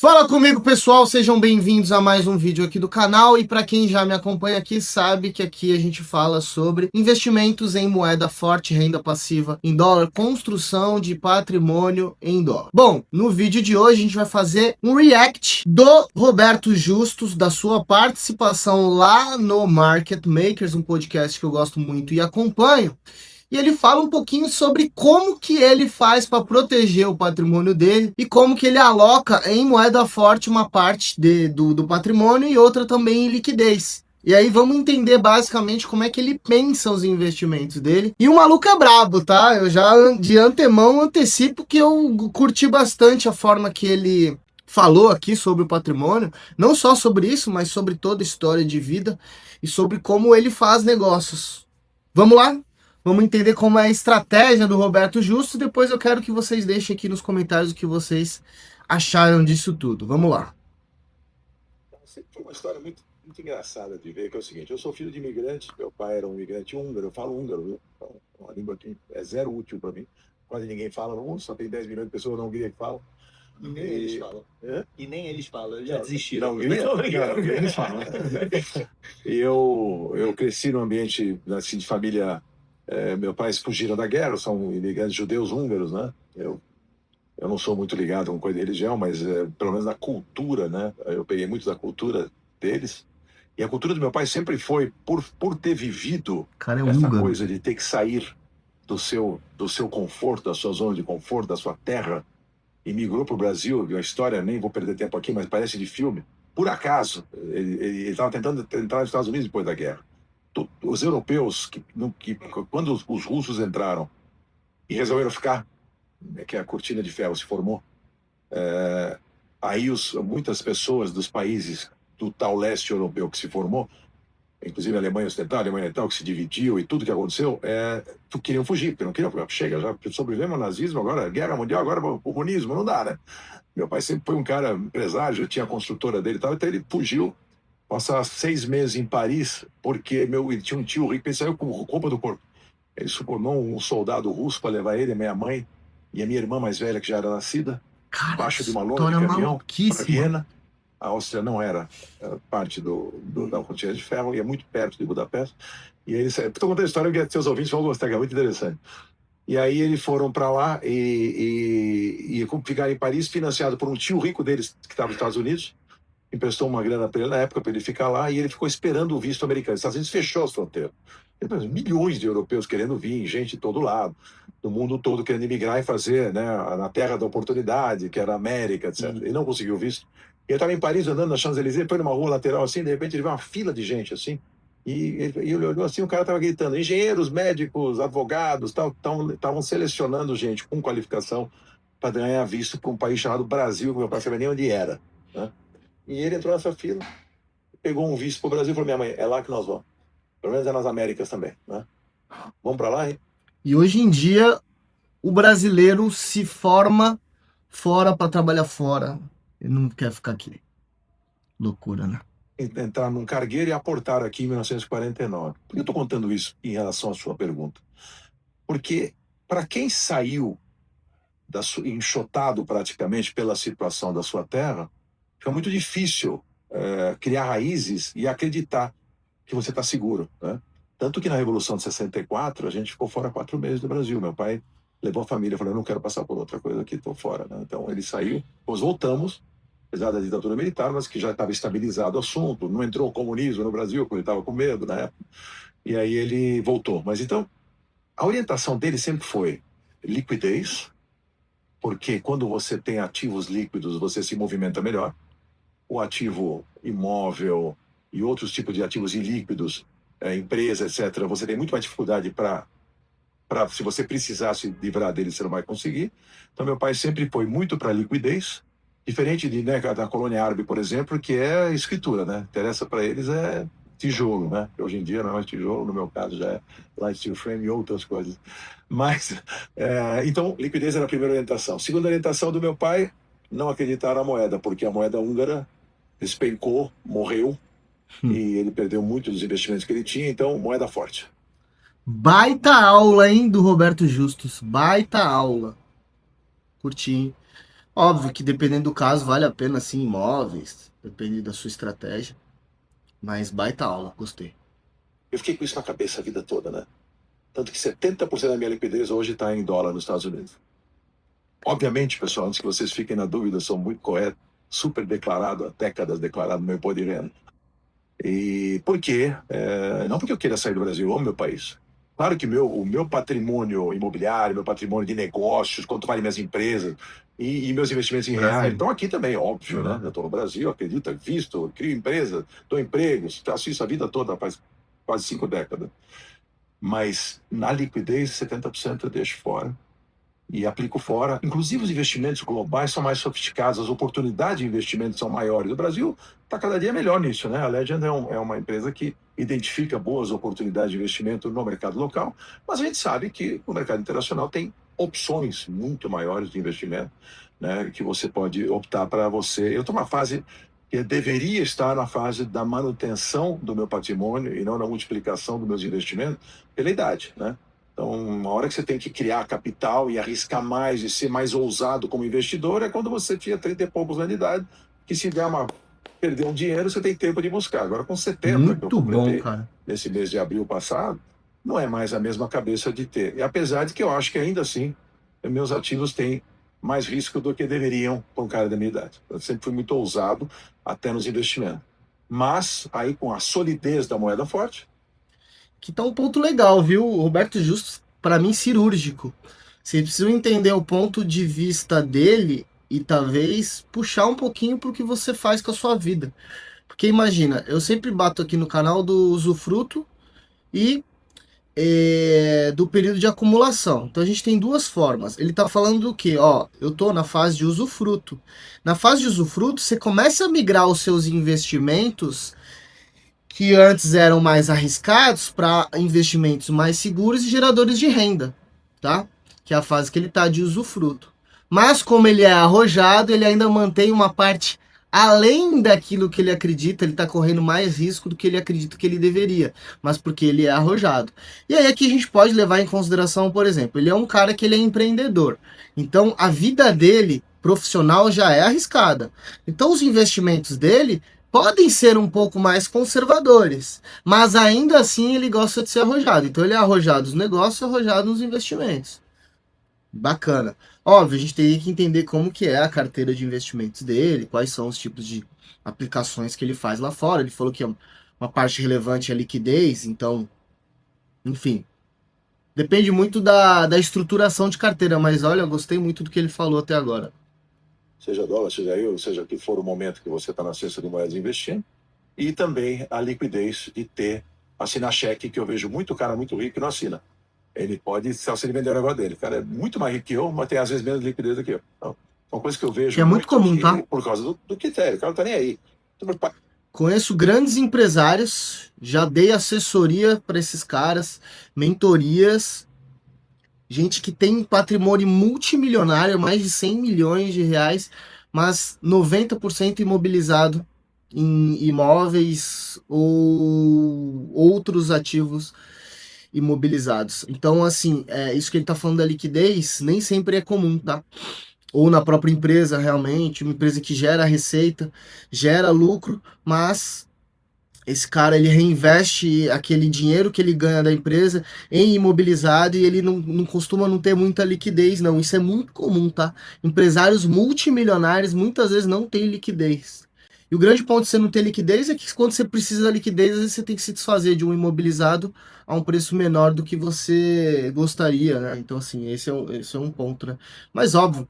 Fala comigo, pessoal, sejam bem-vindos a mais um vídeo aqui do canal, e para quem já me acompanha aqui sabe que aqui a gente fala sobre investimentos em moeda forte, renda passiva em dólar, construção de patrimônio em dólar. Bom, no vídeo de hoje a gente vai fazer um react do Roberto Justus, da sua participação lá no Market Makers, um podcast que eu gosto muito e acompanho. E ele fala um pouquinho sobre como que ele faz para proteger o patrimônio dele e como que ele aloca em moeda forte uma parte do patrimônio e outra também em liquidez. E aí vamos entender basicamente como é que ele pensa os investimentos dele. E o maluco é brabo, tá? Eu já de antemão antecipo que eu curti bastante a forma que ele falou aqui sobre o patrimônio. Não só sobre isso, mas sobre toda a história de vida e sobre como ele faz negócios. Vamos lá? Vamos entender como é a estratégia do Roberto Justus. Depois eu quero que vocês deixem aqui nos comentários o que vocês acharam disso tudo. Vamos lá. Sempre foi uma história muito engraçada de ver, que é o seguinte: eu sou filho de imigrante, meu pai era um imigrante húngaro, eu falo húngaro, viu? Então, uma língua que é zero útil para mim. Quase ninguém fala no mundo, só tem 10 milhões de pessoas na Hungria que falam. E nem eles falam. É? E nem eles falam, eles já desistiram. Na Hungria? Não, eles falam. E eu cresci num ambiente assim, de família. Meus pais fugiram da guerra, são imigrantes judeus húngaros, né? Eu não sou muito ligado com coisa de religião, mas pelo menos na cultura, né? Eu peguei muito da cultura deles. E a cultura do meu pai sempre foi, por ter vivido essa coisa de ter que sair do seu conforto, da sua zona de conforto, da sua terra, e migrou para o Brasil. Uma história, nem vou perder tempo aqui, mas parece de filme. Por acaso, ele estava tentando entrar nos Estados Unidos depois da guerra. Os europeus, quando os russos entraram e resolveram ficar, que a cortina de ferro se formou, aí muitas pessoas dos países do tal leste europeu que se formou, inclusive a Alemanha Ocidental, a Alemanha Oriental, que se dividiu e tudo que aconteceu, queriam fugir, porque não queriam, chega, já sobrevivemos ao nazismo, agora guerra mundial, agora o comunismo, não dá, né? Meu pai sempre foi um cara empresário, tinha a construtora dele e tal, então ele fugiu, passar 6 meses em Paris, porque ele tinha um tio rico, ele saiu com roupa do corpo. Ele subornou um soldado russo para levar ele, a minha mãe e a minha irmã mais velha, que já era nascida, embaixo de uma lona de caminhão, para Viena. A Áustria não era parte da cortina de ferro, ia muito perto de Budapeste. E eles, estou contando a história que seus ouvintes vão gostar, que é muito interessante. E aí eles foram para lá e ficaram em Paris, financiado por um tio rico deles que estava nos Estados Unidos, emprestou uma grana para ele na época para ele ficar lá, e ele ficou esperando o visto americano. Os Estados Unidos fechou as fronteiras. Milhões de europeus querendo vir, gente de todo lado, do mundo todo querendo imigrar e fazer, né, na terra da oportunidade, que era a América, etc. Ele não conseguiu visto. Ele estava em Paris andando na Champs-Élysées, foi numa rua lateral assim, de repente ele viu uma fila de gente assim, e ele olhou assim, o cara estava gritando: engenheiros, médicos, advogados, estavam selecionando gente com qualificação para ganhar visto para um país chamado Brasil, que meu pai não sabia nem onde era, né? E ele entrou nessa fila, pegou um visto para o Brasil e falou: minha mãe, é lá que nós vamos. Pelo menos é nas Américas também, né? Vamos para lá, hein? E hoje em dia, o brasileiro se forma fora para trabalhar fora. Ele não quer ficar aqui. Loucura, né? Entrar num cargueiro e aportar aqui em 1949. Por que eu estou contando isso em relação à sua pergunta? Porque para quem saiu enxotado praticamente pela situação da sua terra, fica muito difícil criar raízes e acreditar que você está seguro, né? Tanto que na Revolução de 64, a gente ficou fora 4 meses do Brasil. Meu pai levou a família, falou: eu não quero passar por outra coisa aqui, estou fora, né? Então ele saiu, nós voltamos, apesar da ditadura militar, mas que já estava estabilizado o assunto, não entrou o comunismo no Brasil, porque ele estava com medo na época, e aí ele voltou. Mas então, a orientação dele sempre foi liquidez, porque quando você tem ativos líquidos, você se movimenta melhor. O ativo imóvel e outros tipos de ativos ilíquidos, empresa, etc., você tem muito mais dificuldade para, se você precisar se livrar deles, você não vai conseguir. Então, meu pai sempre foi muito para liquidez, diferente da colônia árabe, por exemplo, que é escritura, né? Interessa para eles é tijolo, né? Hoje em dia não é mais tijolo, no meu caso já é light steel frame e outras coisas. Mas, então, liquidez era a primeira orientação. Segunda orientação do meu pai: não acreditar na moeda, porque a moeda húngara despencou, morreu, e ele perdeu muito dos investimentos que ele tinha, então moeda forte. Baita aula, hein, do Roberto Justus. Baita aula. Curti, hein? Óbvio que dependendo do caso, vale a pena sim imóveis, depende da sua estratégia. Mas baita aula, gostei. Eu fiquei com isso na cabeça a vida toda, né? Tanto que 70% da minha liquidez hoje está em dólar nos Estados Unidos. Obviamente, pessoal, antes que vocês fiquem na dúvida, eu sou muito correto, super declarado, há décadas declarado no meu imposto de renda. E por quê? Não porque eu queira sair do Brasil, eu amo meu país. Claro que o meu patrimônio imobiliário, meu patrimônio de negócios, quanto vale minhas empresas e meus investimentos em Brasil. reais estão aqui também, óbvio, né? Eu estou no Brasil, acredito, visto, crio empresa, dou empregos, faço isso a vida toda, faz quase 5 décadas. Mas na liquidez, 70% eu deixo fora e aplico fora. Inclusive, os investimentos globais são mais sofisticados, as oportunidades de investimento são maiores. O Brasil está cada dia melhor nisso, né? A Legend é uma empresa que identifica boas oportunidades de investimento no mercado local, mas a gente sabe que o mercado internacional tem opções muito maiores de investimento, né? Que você pode optar para você. Eu estou numa fase que eu deveria estar na fase da manutenção do meu patrimônio e não na multiplicação dos meus investimentos pela idade, né? Então, uma hora que você tem que criar capital e arriscar mais e ser mais ousado como investidor é quando você tinha 30 e poucos anos de idade, que se der perder um dinheiro, você tem tempo de buscar. Agora, com 70, que eu Muito bom, completei cara. nesse mês de abril passado, não é mais a mesma cabeça de ter. E apesar de que eu acho que ainda assim, meus ativos têm mais risco do que deveriam com um cara da minha idade. Eu sempre fui muito ousado até nos investimentos. Mas, aí com a solidez da moeda forte, Que tá um ponto legal, viu? O Roberto Justus, para mim, cirúrgico. Vocês precisam entender o ponto de vista dele e talvez puxar um pouquinho pro que você faz com a sua vida. Porque imagina, eu sempre bato aqui no canal do usufruto e do período de acumulação. Então a gente tem duas formas. Ele tá falando do que? Ó, eu tô na fase de usufruto. Na fase de usufruto, você começa a migrar os seus investimentos que antes eram mais arriscados para investimentos mais seguros e geradores de renda, tá? Que é a fase que ele tá de usufruto. Mas como ele é arrojado, ele ainda mantém uma parte além daquilo que ele acredita, ele está correndo mais risco do que ele acredita que ele deveria, mas porque ele é arrojado. E aí aqui a gente pode levar em consideração, por exemplo, ele é um cara que ele é empreendedor. Então a vida dele profissional já é arriscada. Então os investimentos dele podem ser um pouco mais conservadores, mas ainda assim ele gosta de ser arrojado. Então ele é arrojado nos negócios e arrojado nos investimentos. Bacana. Óbvio, a gente teria que entender como que é a carteira de investimentos dele, quais são os tipos de aplicações que ele faz lá fora. Ele falou que uma parte relevante é a liquidez, então, enfim. Depende muito da estruturação de carteira, mas olha, eu gostei muito do que ele falou até agora. seja dólar, seja euro, seja que for o momento que você está na cesta de moedas investindo, e também a liquidez de assinar cheque, que eu vejo muito cara muito rico que não assina. Ele pode, se ele vender o negócio dele. O cara é muito mais rico que eu, mas tem às vezes menos liquidez do que eu. Então, é uma coisa que eu vejo Que é muito comum, tá? Por causa do critério. O cara não tá nem aí. Conheço grandes empresários, já dei assessoria para esses caras, mentorias, gente que tem patrimônio multimilionário, mais de 100 milhões de reais, mas 90% imobilizado em imóveis ou outros ativos imobilizados. Então, assim, isso que ele está falando da liquidez nem sempre é comum, tá? Ou na própria empresa, realmente, uma empresa que gera receita, gera lucro, mas esse cara ele reinveste aquele dinheiro que ele ganha da empresa em imobilizado e ele não costuma não ter muita liquidez, não. Isso é muito comum, tá? Empresários multimilionários muitas vezes não têm liquidez. E o grande ponto de você não ter liquidez é que quando você precisa da liquidez, às vezes você tem que se desfazer de um imobilizado a um preço menor do que você gostaria, né? Então, assim, esse é um ponto, né? Mas, óbvio,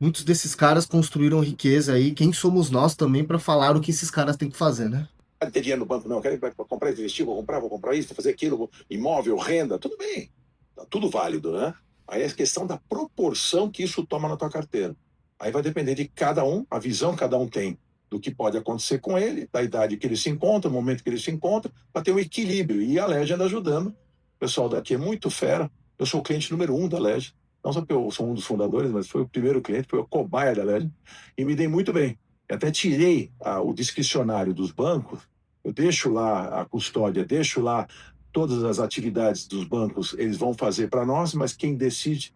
muitos desses caras construíram riqueza aí. Quem somos nós também para falar o que esses caras têm que fazer, né? Não ter dinheiro no banco, não. Eu quero comprar, investir, vou comprar isso, vou fazer aquilo, imóvel, renda, tudo bem. Tá tudo válido, né? Aí é a questão da proporção que isso toma na tua carteira. Aí vai depender de cada um, a visão que cada um tem do que pode acontecer com ele, da idade que ele se encontra, do momento que ele se encontra, para ter um equilíbrio. E a Legend ajudando. O pessoal daqui é muito fera. Eu sou o cliente número 1 da Legend. Não só porque eu sou um dos fundadores, mas foi o primeiro cliente, foi o cobaia da Legend. E me dei muito bem. Eu até tirei o discricionário dos bancos. Eu deixo lá a custódia, deixo lá todas as atividades dos bancos, eles vão fazer para nós, mas quem decide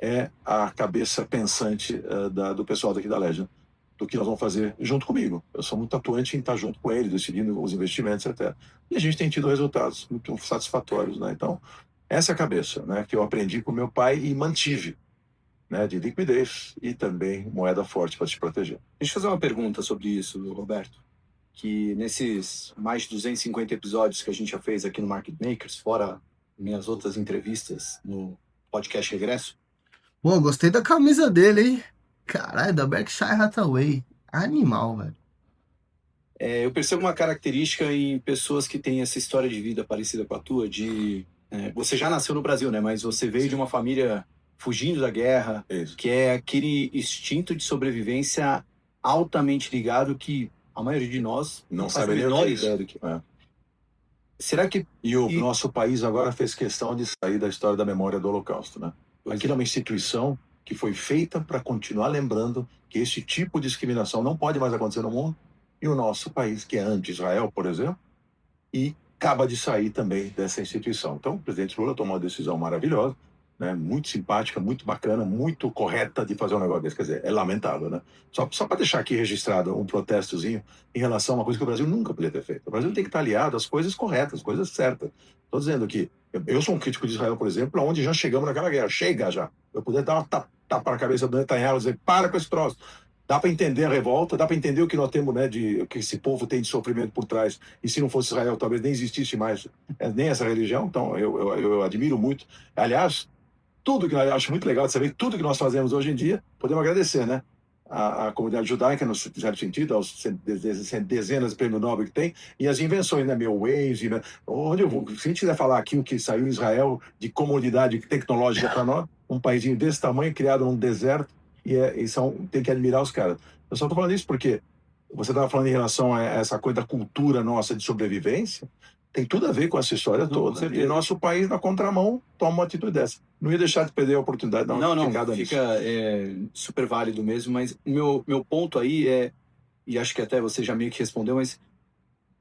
é a cabeça pensante do pessoal daqui da Legend, do que nós vamos fazer junto comigo. Eu sou muito atuante em estar junto com eles, decidindo os investimentos, etc. E a gente tem tido resultados muito satisfatórios, né? Então, essa é a cabeça, né, que eu aprendi com meu pai e mantive, né, de liquidez e também moeda forte para te proteger. Deixa eu fazer uma pergunta sobre isso, Roberto. Que nesses mais de 250 episódios que a gente já fez aqui no Market Makers, fora minhas outras entrevistas no podcast Regresso. Pô, gostei da camisa dele, hein? Caralho, da Berkshire Hathaway. Animal, velho. Eu percebo uma característica em pessoas que têm essa história de vida parecida com a tua, você já nasceu no Brasil, né? Mas você veio de uma família fugindo da guerra, que é aquele instinto de sobrevivência altamente ligado que a maioria de nós não faz sabe a nem menor o que é isso. ideia do que é. Será que... E o nosso país agora fez questão de sair da história da memória do Holocausto, né? Aquilo é uma instituição que foi feita para continuar lembrando que esse tipo de discriminação não pode mais acontecer no mundo. E o nosso país, que é anti-Israel, por exemplo, e acaba de sair também dessa instituição. Então, o presidente Lula tomou uma decisão maravilhosa, né, muito simpática, muito bacana, muito correta de fazer um negócio desse. Quer dizer, é lamentável, né? Só para deixar aqui registrado um protestozinho em relação a uma coisa que o Brasil nunca podia ter feito. O Brasil tem que estar aliado às coisas corretas, às coisas certas. Estou dizendo que eu sou um crítico de Israel, por exemplo, onde já chegamos naquela guerra. Chega já. Eu puder dar uma tapa na cabeça do Netanyahu e dizer, para com esse troço. Dá para entender a revolta, dá para entender o que nós temos, né, o que esse povo tem de sofrimento por trás. E se não fosse Israel, talvez nem existisse mais nem essa religião. Então, eu admiro muito. Aliás, tudo que eu acho muito legal de saber, tudo que nós fazemos hoje em dia, podemos agradecer, né? A comunidade judaica, no certo sentido, aos dezenas de prêmios Nobel que tem, e as invenções, né? Meu Waze, né? Onde eu vou, se a gente quiser falar aqui o que saiu em Israel de comodidade tecnológica para nós, um paísinho desse tamanho, criado num deserto, tem que admirar os caras. Eu só estou falando isso porque você estava falando em relação a essa coisa da cultura nossa de sobrevivência, tem tudo a ver com essa história toda. E nosso país, na contramão, toma uma atitude dessa. Não ia deixar de perder a oportunidade de dar uma xingada nisso. Fica super válido mesmo, mas meu ponto aí e acho que até você já meio que respondeu, mas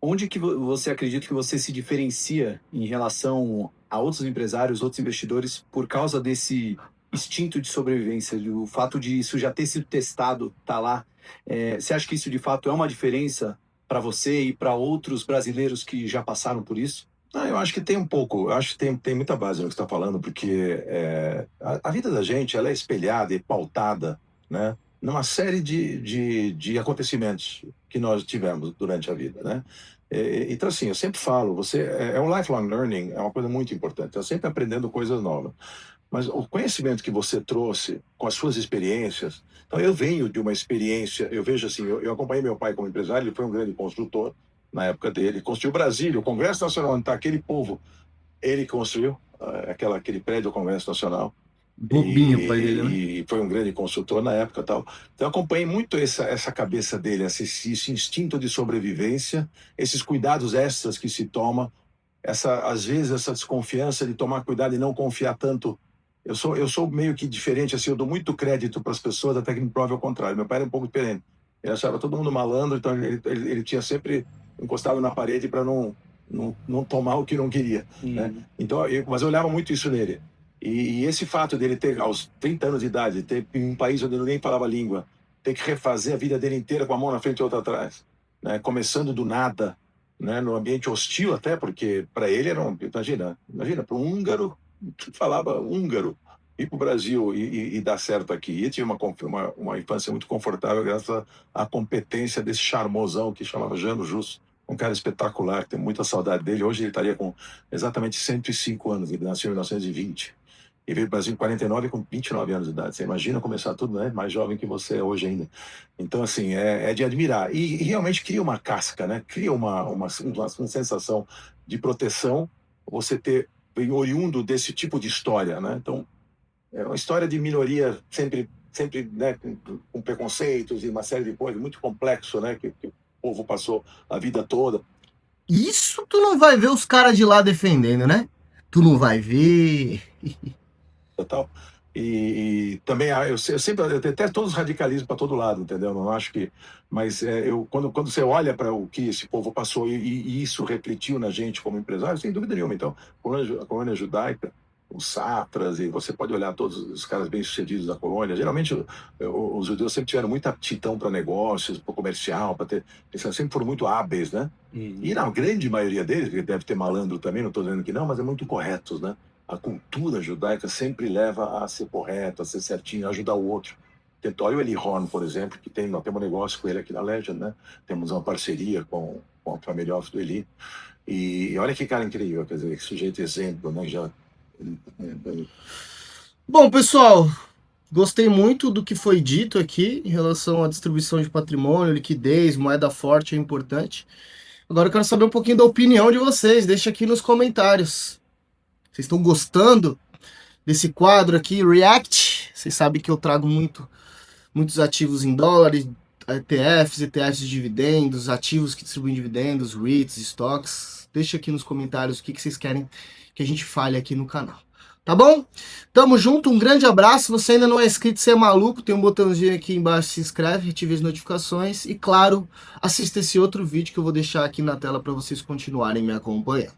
onde que você acredita que você se diferencia em relação a outros empresários, outros investidores, por causa desse instinto de sobrevivência, do fato de isso já ter sido testado, tá lá? Você acha que isso de fato é uma diferença para você e para outros brasileiros que já passaram por isso? Não, eu acho que tem um pouco, eu acho que tem muita base no que você está falando, porque a vida da gente ela é espelhada e pautada, né, numa série de acontecimentos que nós tivemos durante a vida, né? Então, assim, eu sempre falo, o lifelong learning é uma coisa muito importante, eu sempre aprendendo coisas novas. Mas o conhecimento que você trouxe com as suas experiências, então eu venho de uma experiência, eu vejo assim, eu acompanhei meu pai como empresário, ele foi um grande construtor na época dele, construiu Brasília, o Congresso Nacional, onde está aquele povo, ele construiu aquele prédio do Congresso Nacional. Bobinho, pai dele, né? E foi um grande construtor na época e tal. Então eu acompanhei muito essa cabeça dele, esse instinto de sobrevivência, esses cuidados extras que se toma, às vezes essa desconfiança de tomar cuidado e não confiar tanto. Eu sou meio que diferente, assim, eu dou muito crédito para as pessoas, até que me prove ao contrário. Meu pai era um pouco diferente. Ele achava todo mundo malandro, então ele tinha sempre encostado na parede para não tomar o que não queria. Né? Então, mas eu olhava muito isso nele. E esse fato dele ter, aos 30 anos de idade, ter em um país onde ele nem falava língua, ter que refazer a vida dele inteira com a mão na frente e outra atrás, né? Começando do nada, né? No ambiente hostil até, porque para ele era imagina, para um húngaro que falava húngaro, ir para o Brasil e dar certo aqui. E tinha uma infância muito confortável graças à competência desse charmosão que chamava Jano Justo, um cara espetacular, que tem muita saudade dele. Hoje ele estaria com exatamente 105 anos, ele nasceu em 1920. E veio para o Brasil em 49 com 29 anos de idade. Você imagina começar tudo, né? Mais jovem que você é hoje ainda. Então, assim, é de admirar. E realmente cria uma casca, né? Cria uma sensação de proteção você ter oriundo desse tipo de história, né? Então, é uma história de minoria sempre né, com preconceitos e uma série de coisas muito complexo, né? Que o povo passou a vida toda. Isso tu não vai ver os caras de lá defendendo, né? Tu não vai ver. Tal. E também eu detesto todos os radicalismos para todo lado, entendeu? Não acho que, mas quando você olha para o que esse povo passou e isso refletiu na gente como empresário, sem dúvida nenhuma. Então, a colônia judaica os satras, e você pode olhar todos os caras bem-sucedidos da colônia. Geralmente, os judeus sempre tiveram muita aptidão para negócios, para comercial, eles sempre foram muito hábeis, né? E na grande maioria deles, que deve ter malandro também, não estou dizendo que não, mas é muito corretos, né? A cultura judaica sempre leva a ser correto, a ser certinho, a ajudar o outro. Olha o Eli Horn, por exemplo, que nós temos um negócio com ele aqui na Legend, né? Temos uma parceria com a Family Office do Eli. E olha que cara incrível, quer dizer, que sujeito exemplo, né? Bom, pessoal, gostei muito do que foi dito aqui em relação à distribuição de patrimônio, liquidez, moeda forte é importante. Agora eu quero saber um pouquinho da opinião de vocês, deixa aqui nos comentários. Vocês estão gostando desse quadro aqui, React? Vocês sabem que eu trago muitos ativos em dólares, ETFs de dividendos, ativos que distribuem dividendos, REITs, stocks. Deixa aqui nos comentários o que vocês querem que a gente fale aqui no canal. Tá bom? Tamo junto, um grande abraço. Se você ainda não é inscrito, você é maluco, tem um botãozinho aqui embaixo, se inscreve, ative as notificações e, claro, assista esse outro vídeo que eu vou deixar aqui na tela para vocês continuarem me acompanhando.